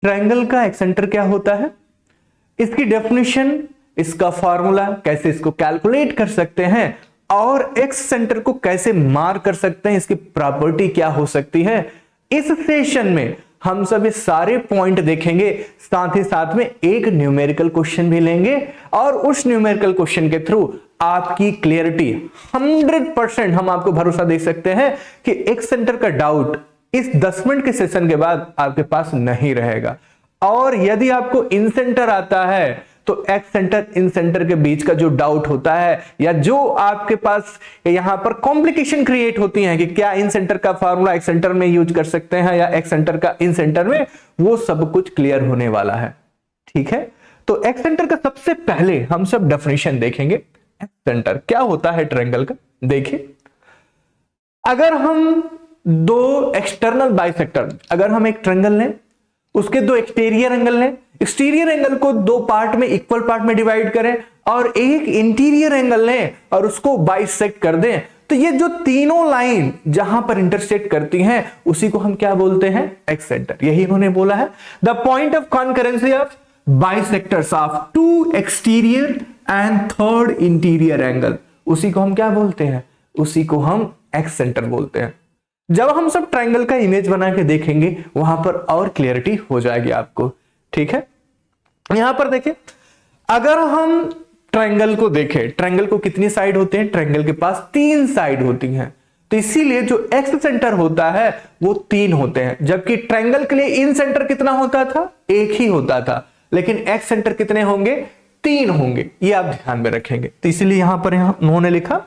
Triangle का accentor क्या होता है, इसकी डेफिनेशन, इसका फॉर्मूला, कैसे इसको कैलकुलेट कर सकते हैं और एक्स सेंटर को कैसे मार्क कर सकते हैं, इसकी प्रॉपर्टी क्या हो सकती है, इस सेशन में हम सब ये सारे पॉइंट देखेंगे। साथ ही साथ में एक न्यूमेरिकल क्वेश्चन भी लेंगे और उस न्यूमेरिकल क्वेश्चन के थ्रू आपकी क्लियरिटी 100% हम आपको भरोसा दे सकते हैं कि एक्स सेंटर का डाउट इस 10 मिनट के सेशन के बाद आपके पास नहीं रहेगा। और यदि आपको इन सेंटर आता है तो एक्स सेंटर इन सेंटर के बीच का जो डाउट होता है या जो आपके पास यहां पर कॉम्प्लिकेशन क्रिएट होती हैं कि क्या इन सेंटर का फार्मूला एक्स सेंटर में यूज कर सकते हैं या एक्स सेंटर का इन सेंटर में, वो सब कुछ क्लियर होने वाला है। ठीक है, तो एक्स सेंटर का सबसे पहले हम सब डेफिनेशन देखेंगे। एक्स सेंटर क्या होता है ट्रायंगल का, देखिए अगर हम दो एक्सटर्नल बाइसेक्टर, अगर हम एक ट्रायंगल लें, उसके दो एक्सटीरियर एंगल लें, एक्सटीरियर एंगल को दो पार्ट में, इक्वल पार्ट में डिवाइड करें और एक इंटीरियर एंगल लें और उसको बाइसेक्ट कर दें, तो ये जो तीनों लाइन जहां पर इंटरसेक्ट करती हैं उसी को हम क्या बोलते हैं, एक्स सेंटर। यही उन्होंने बोला है, the point of concurrency of bisectors of two exterior and third interior angle, उसी को हम क्या बोलते हैं, उसी को हम एक्स सेंटर बोलते हैं। जब हम सब ट्रायंगल का इमेज बना के देखेंगे वहां पर और क्लियरिटी हो जाएगी आपको। ठीक है, यहां पर देखिए अगर हम ट्रायंगल को देखें, ट्रायंगल को कितनी साइड होते हैं, ट्रायंगल के पास 3 साइड होती हैं, तो इसीलिए जो एक्स सेंटर होता है वो 3 होते हैं, जबकि ट्रायंगल के लिए इन सेंटर कितना होता था, एक ही होता था, लेकिन एक्स सेंटर कितने होंगे, 3 होंगे। ये आप ध्यान में रखेंगे, तो इसीलिए यहां पर उन्होंने लिखा।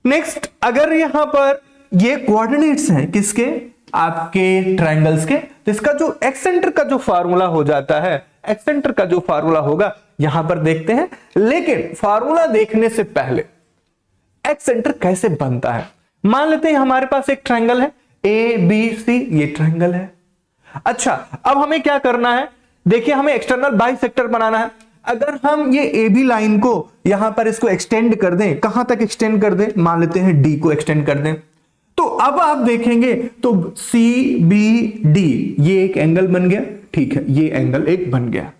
नेक्स्ट, अगर यहां पर ये कोऑर्डिनेट्स हैं किसके, आपके ट्रायंगल्स के, तो इसका जो एक्स सेंटर का जो फार्मूला हो जाता है, एक्स सेंटर का जो फार्मूला होगा यहां पर देखते हैं। लेकिन फार्मूला देखने से पहले एक्स सेंटर कैसे बनता है, मान लेते हैं हमारे पास एक ट्रायंगल है ए बी सी, ये ट्रायंगल है। अच्छा, अब हमें क्या करना है, देखिए हमें एक्सटर्नल बाइसेक्टर बनाना है। अगर हम ये ए बी लाइन को यहां पर इसको एक्सटेंड कर दें, कहां तक एक्सटेंड कर दें, मान लेते हैं डी को एक्सटेंड कर दें, तो अब आप देखेंगे तो सी बी डी ये एक एंगल बन गया। ठीक है, ये एंगल एक बन गया।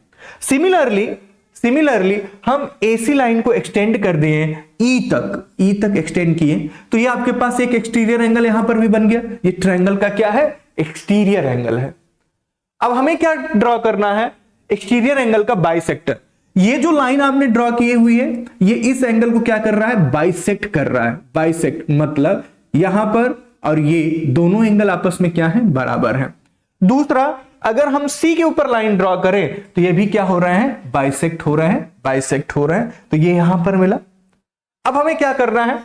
सिमिलरली हम एसी लाइन को एक्सटेंड कर दिए ई तक एक्सटेंड किए, तो ये आपके पास एक एक्सटीरियर एंगल यहां पर भी बन गया। ये ट्रायंगल का क्या है, एक्सटीरियर एंगल है। अब हमें क्या ड्रॉ करना है, एक्सटीरियर एंगल का बाइसेक्टर। ये जो लाइन आपने ड्रॉ की हुई है ये इस एंगल को क्या कर रहा है, बाइसेक्ट कर रहा है। बाइसेक्ट मतलब यहां पर और ये दोनों एंगल आपस में क्या है, बराबर है। दूसरा, अगर हम सी के ऊपर लाइन ड्रॉ करें तो ये भी क्या हो रहा है, बाइसेक्ट हो रहा है, तो ये यहां पर मिला। अब हमें क्या करना है,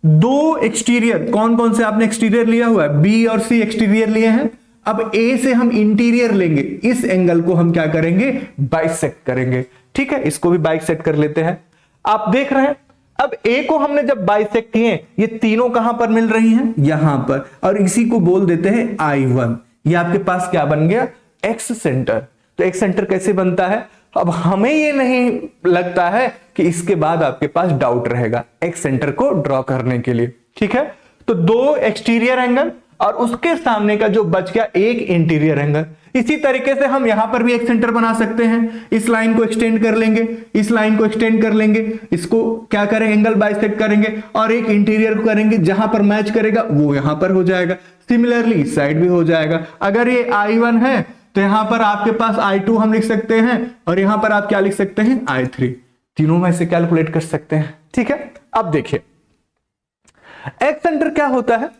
दो एक्सटीरियर, कौन कौन से आपने एक्सटीरियर लिया हुआ है, बी और सी एक्सटीरियर लिए हैं। अब ए से हम इंटीरियर लेंगे, इस एंगल को हम क्या करेंगे, बाइसेक्ट करेंगे। ठीक है, इसको भी बाइसेक्ट कर लेते हैं। आप देख रहे हैं अब ए को हमने जब बाइसेक्ट किए, ये तीनों कहां पर मिल रही हैं, यहां पर, और इसी को बोल देते हैं I1। ये आपके पास क्या बन गया, एक्स सेंटर। तो एक्स सेंटर कैसे बनता है, अब हमें ये नहीं लगता है कि इसके बाद आपके पास डाउट रहेगा एक्स सेंटर को ड्रॉ करने के लिए। ठीक है, तो दो एक्सटीरियर एंगल और उसके सामने का जो बच गया एक इंटीरियर एंगल। इसी तरीके से हम यहां पर भी एक सेंटर बना सकते हैं। इस लाइन को एक्सटेंड कर लेंगे, इस लाइन को एक्सटेंड कर लेंगे, इसको क्या करेंगे, एंगल बाइसेक्ट करेंगे और एक इंटीरियर को करेंगे, जहां पर मैच करेगा वो यहां पर हो जाएगा। सिमिलरली इस साइड भी हो जाएगा। अगर ये I1 है तो यहां पर आपके पास I2 हम लिख सकते हैं और यहां पर आप क्या लिख सकते हैं, I3। तीनों में से कैलकुलेट कर सकते हैं। ठीक है, अब देखिए एक्स सेंटर क्या होता है,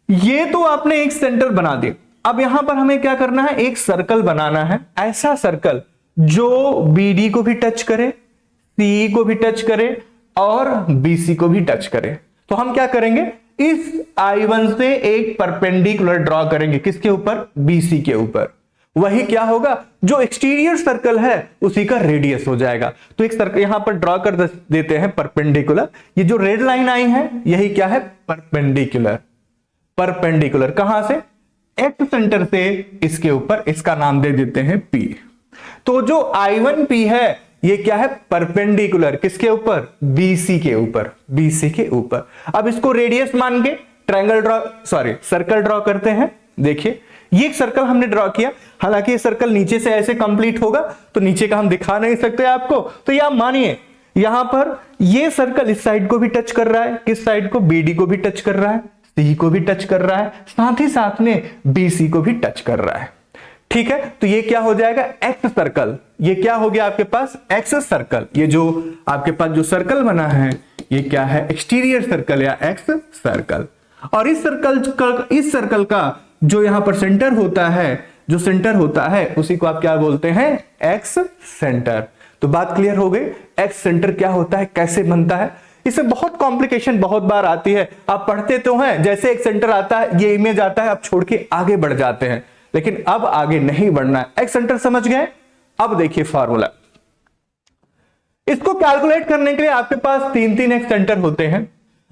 ये तो आपने एक सेंटर बना दिया। अब यहां पर हमें क्या करना है, एक सर्कल बनाना है, ऐसा सर्कल जो BD को भी टच करे, CE को भी टच करे और BC को भी टच करे। तो हम क्या करेंगे, इस I1 से एक परपेंडिकुलर ड्रॉ करेंगे, किसके ऊपर, BC के ऊपर। वही क्या होगा, जो एक्सटीरियर सर्कल है उसी का रेडियस हो जाएगा। तो एक सर्कल यहां पर ड्रॉ कर देते हैं परपेंडिकुलर। ये जो रेड लाइन आई है यही क्या है, परपेंडिकुलर। परपेंडिकुलर कहां से, एक्स सेंटर से इसके ऊपर, इसका नाम दे देते हैं P। तो जो I1P है ये क्या है, परपेंडिकुलर किसके ऊपर, BC के ऊपर, BC के ऊपर। अब इसको रेडियस मान के ट्रायंगल ड्रॉ, सर्कल ड्रॉ करते हैं। देखिए ये एक सर्कल हमने ड्रॉ किया, हालांकि ये सर्कल नीचे से ऐसे कंप्लीट होगा तो नीचे का हम दिखा नहीं सकते आपको, तो ये आप मानिए यहां पर ये सर्कल इस साइड को भी टच कर रहा है, किस साइड को, बीडी को भी टच कर रहा है, सी को भी टच कर रहा है, साथ ही साथ में बीसी को भी टच कर रहा है। ठीक है, तो ये क्या हो जाएगा, एक्स सर्कल। ये क्या हो गया आपके पास, एक्स सर्कल। ये जो आपके पास जो सर्कल बना है ये क्या है, एक्सटीरियर सर्कल या एक्स सर्कल। और इस सर्कल का जो यहां पर सेंटर होता है, जो सेंटर होता है उसी को आप क्या बोलते हैं, एक्स सेंटर। तो बात क्लियर हो गई, एक्स सेंटर क्या होता है, कैसे बनता है। इसमें बहुत कॉम्प्लिकेशन बहुत बार आती है, आप पढ़ते तो हैं, जैसे एक सेंटर आता है ये इमेज आता है आप छोड़ के आगे बढ़ जाते हैं, लेकिन अब आगे नहीं बढ़ना है। एक्स सेंटर समझ गए। अब देखिए फॉर्मूला, इसको कैलकुलेट करने के लिए आपके पास तीन एक्स सेंटर होते हैं।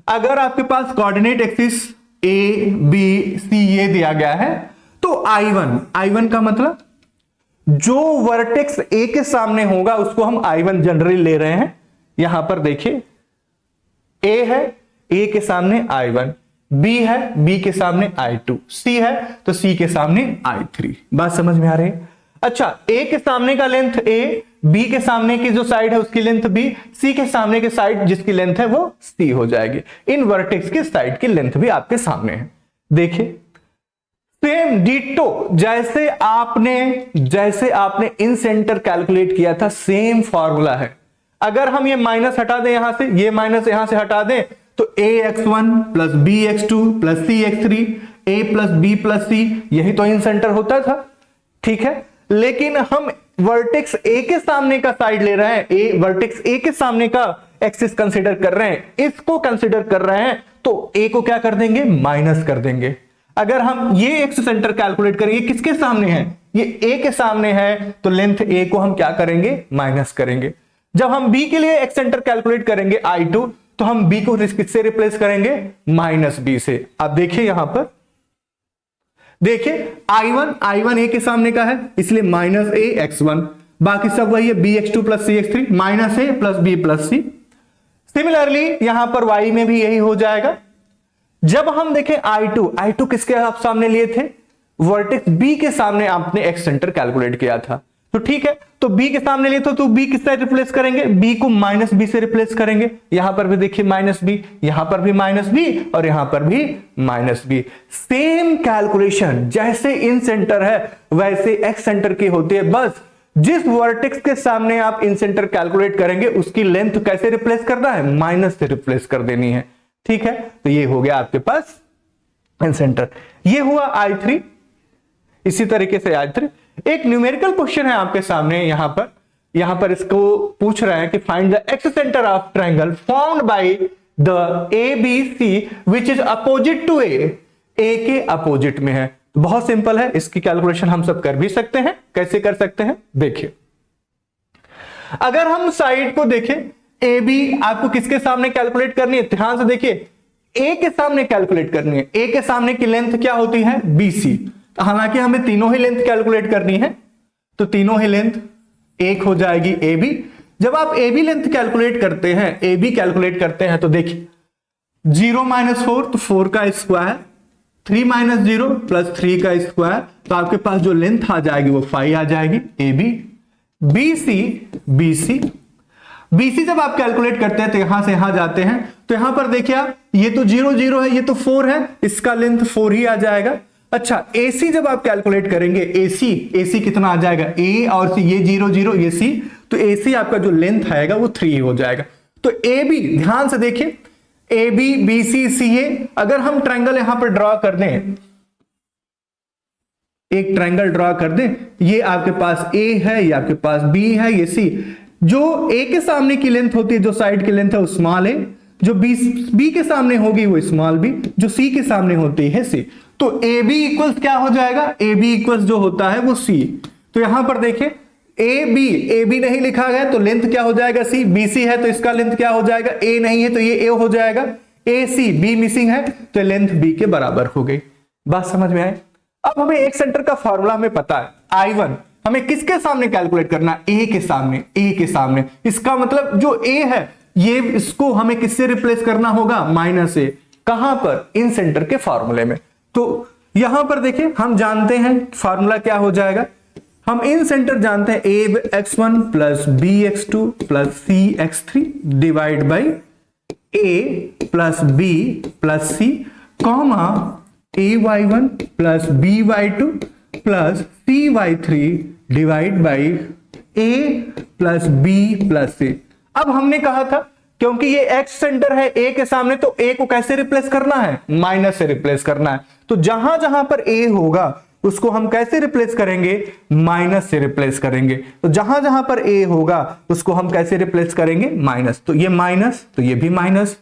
अगर आपके पास coordinate axis A B C ये दिया गया है तो I1 का मतलब जो वर्टेक्स ए के सामने होगा उसको हम I1 जनरली ले रहे हैं। यहां पर देखिए ए है, ए के सामने I1, बी है, बी के सामने I2, सी है तो सी के सामने I3। बात समझ में आ रही है। अच्छा, ए के सामने का लेंथ ए, बी के सामने की जो साइड है उसकी लेंथ बी, सी के सामने की साइड जिसकी लेंथ है वो सी हो जाएगी। इन वर्टेक्स की साइड की लेंथ भी आपके सामने है। देखिए सेम डिटो जैसे आपने इन सेंटर कैलकुलेट किया था, सेम फॉर्मूला है। अगर हम ये माइनस हटा दें यहां से, ये माइनस यहां से हटा दें तो ax1 plus bx2 plus cx3 a plus b plus c, यही तो इन सेंटर होता था। ठीक है, लेकिन हम वर्टेक्स a के सामने का साइड ले रहे हैं, वर्टेक्स a के सामने का एक्सिस कंसीडर कर रहे हैं, इसको कंसीडर कर रहे हैं तो a को क्या कर देंगे, माइनस कर देंगे। अगर हम ये एक्स सेंटर कैलकुलेट करें, ये किसके सामने है, ये a के सामने है तो लेंथ a को हम क्या करेंगे, माइनस करेंगे। जब हम b के लिए एक्स सेंटर कैलकुलेट करेंगे I2 तो हम b को किससे रिप्लेस करेंगे, माइनस b से। आप देखिए यहां पर देखिए I1 a के सामने का है इसलिए माइनस a x1, बाकी सब वही है bx2 plus cx3 minus a plus b plus c। Similarly यहां पर y में भी यही हो जाएगा। जब हम देखें I2 किसके आप सामने लिए थे, वर्टेक्स b के सामने आपने एक्स सेंटर कैलकुलेट किया था, तो ठीक है, तो b के सामने लिए तो b किससे रिप्लेस करेंगे, b को माइनस b से रिप्लेस करेंगे। यहां पर भी देखिए माइनस b, यहां पर भी माइनस b और यहां पर भी माइनस b। सेम कैलकुलेशन जैसे इन सेंटर है वैसे एक्स सेंटर की होती है, बस जिस वर्टेक्स के सामने आप इन सेंटर कैलकुलेट करेंगे उसकी लेंथ कैसे रिप्लेस करना है, माइनस से रिप्लेस कर देनी है। ठीक है, तो ये हो गया आपके पास इन सेंटर। ये हुआ I3। इसी तरीके से I3 एक न्यूमेरिकल क्वेश्चन है आपके सामने, यहां पर इसको पूछ रहे हैं कि find the excentre of triangle formed by the ABC which is opposite to A के अपोजिट में है। तो बहुत सिंपल है, इसकी कैलकुलेशन हम सब कर भी सकते हैं। कैसे कर सकते हैं देखिए, अगर हम साइड को देखें AB आपको किसके सामने कैलकुलेट करनी है, ध्यान से देखिए A के सामने कैलकुलेट करनी है। A के सामने की लेंथ क्या होती है, BC। हालांकि हमें तीनों ही लेंथ कैलकुलेट करनी है तो तीनों ही लेंथ एक हो जाएगी AB। जब आप AB लेंथ कैलकुलेट करते हैं, AB कैलकुलेट करते हैं तो देखिए 0 माइनस 4 तो 4 का स्क्वायर, 3 माइनस 0 प्लस 3 का स्क्वायर, तो आपके पास जो लेंथ आ जाएगी वो 5 आ जाएगी AB। BC जब आप कैलकुलेट करते हैं तो यहां से यहां जाते हैं तो यहां पर देखिए आप ये तो 0 0 है, ये तो 4 है, इसका लेंथ 4 ही आ जाएगा। अच्छा AC जब आप कैलकुलेट करेंगे, AC कितना आ जाएगा, A और C, ये 0 0 ये C, तो AC आपका जो लेंथ आएगा वो 3 हो जाएगा। तो AB ध्यान से देखिए AB BC CA, अगर हम ट्रायंगल यहां पर ड्रॉ कर दें, एक ट्रायंगल ड्रॉ कर दें, ये आपके पास A है, ये आपके पास B है, ये C। जो A के सामने की लेंथ होती है, जो साइड की लेंथ है वो स्मॉल a, जो B के सामने होगी वो स्मॉल b, जो C के सामने होती है C। तो AB इक्वल्स क्या हो जाएगा, AB इक्वल्स जो होता है वो C। तो यहां पर देखिए AB नहीं लिखा गया तो लेंथ क्या हो जाएगा C, BC है तो इसका लेंथ क्या हो जाएगा, A नहीं है तो ये A हो जाएगा, AC, B मिसिंग है तो लेंथ B के बराबर हो गई। बात समझ में आए। अब हमें एक सेंटर का फॉर्मूला हमें पता है, I1 हमें किसके सामने कैलकुलेट करना है, A के सामने। इसका मतलब जो A है ये इसको हमें किससे रिप्लेस करना होगा, माइनस A। कहां पर, इन सेंटर के फॉर्मूले में। तो यहां पर देखिए हम जानते हैं फॉर्मूला क्या हो जाएगा, हम इन सेंटर जानते हैं a x1 plus b x2 plus c x3 divide by a plus b plus c comma a y1 plus b y2 plus c y3 divide by a plus b plus c। अब हमने कहा था क्योंकि ये x centre है a के सामने, तो a को कैसे रिप्लेस करना है, माइनस से रिप्लेस करना है। तो जहां जहां पर a होगा उसको हम कैसे रिप्लेस करेंगे, माइनस से रिप्लेस करेंगे। तो जहां जहां पर a होगा उसको हम कैसे रिप्लेस करेंगे, माइनस। तो ये माइनस, तो ये भी माइनस,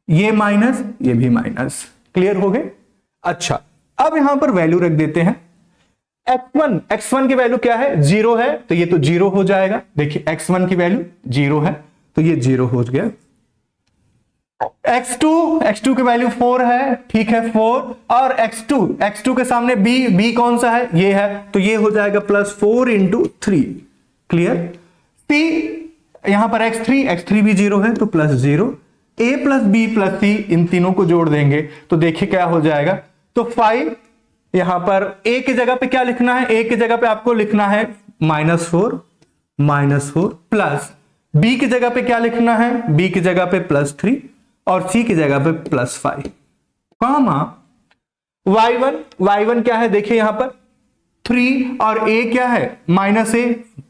ये माइनस, ये भी माइनस। क्लियर हो गए? अच्छा, अब यहां पर वैल्यू रख देते हैं। x1 की वैल्यू क्या है, 0 है, तो ये तो 0 हो जाएगा। देखिए x1 की वैल्यू 0 है तो ये 0 हो गया। x2 की वैल्यू 4 है, ठीक है 4, और x2 के सामने b कौन सा है, ये है, तो ये हो जाएगा प्लस 4 इंटू 3। क्लियर? c यहां पर x3 भी 0 है तो plus 0, a plus b plus c, इन तीनों को जोड़ देंगे तो देखिए क्या हो जाएगा। तो 5, यहां पर a की जगह पे क्या लिखना है, a की जगह पे आपको लिखना है -4 प्लस b की जगह पे क्या लिखना है, b की जगह पे +3 और c की जगह पे +5 कॉमा y1 क्या है, देखिए यहां पर 3 और a क्या है -a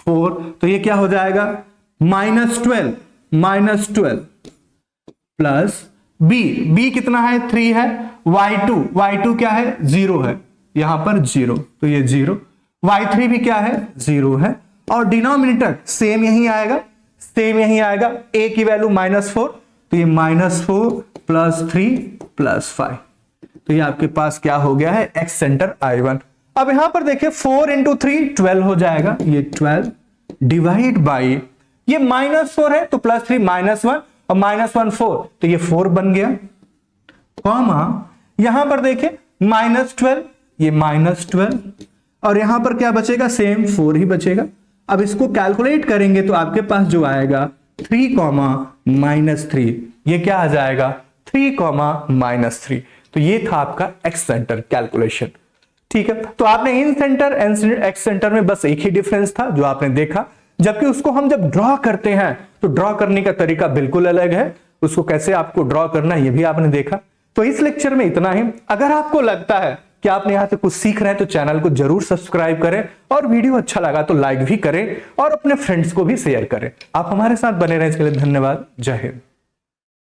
4, तो ये क्या हो जाएगा -12 प्लस b कितना है 3 है, y2 क्या है 0 है, यहां पर 0, तो ये 0, y3 भी क्या है 0 है, और डिनोमिनेटर सेम यही आएगा, a की वैल्यू -4, तो ये -4 प्लस 3 प्लस 5, तो ये आपके पास क्या हो गया है, x सेंटर I1। अब यहां पर देखिए 4 इंटू 3 12 हो जाएगा, ये 12 डिवाइड बाई, ये -4 है तो +3 -1 और -1 4, तो ये 4 बन गया, कॉमा यहां पर देखिए -12, ये -12, और यहां पर क्या बचेगा, सेम 4 ही बचेगा। अब इसको कैलकुलेट करेंगे तो आपके पास जो आएगा 3, -3, ये क्या आ जाएगा 3, -3। तो ये था आपका एक्स सेंटर कैलकुलेशन। ठीक है, तो आपने इन सेंटर एंड एक्स सेंटर में बस एक ही डिफरेंस था जो आपने देखा, जबकि उसको हम जब ड्रॉ करते हैं तो ड्रॉ करने का तरीका बिल्कुल अलग है, उसको कैसे आपको ड्रॉ करना है ये भी आपने देखा। तो इस लेक्चर में इतना ही। अगर आपको लगता है कि आपने यहां से कुछ सीख रहे हैं तो चैनल को जरूर सब्सक्राइब करें, और वीडियो अच्छा लगा तो लाइक भी करें और अपने फ्रेंड्स को भी शेयर करें। आप हमारे साथ बने रहें, इसके लिए धन्यवाद। जय हिंद।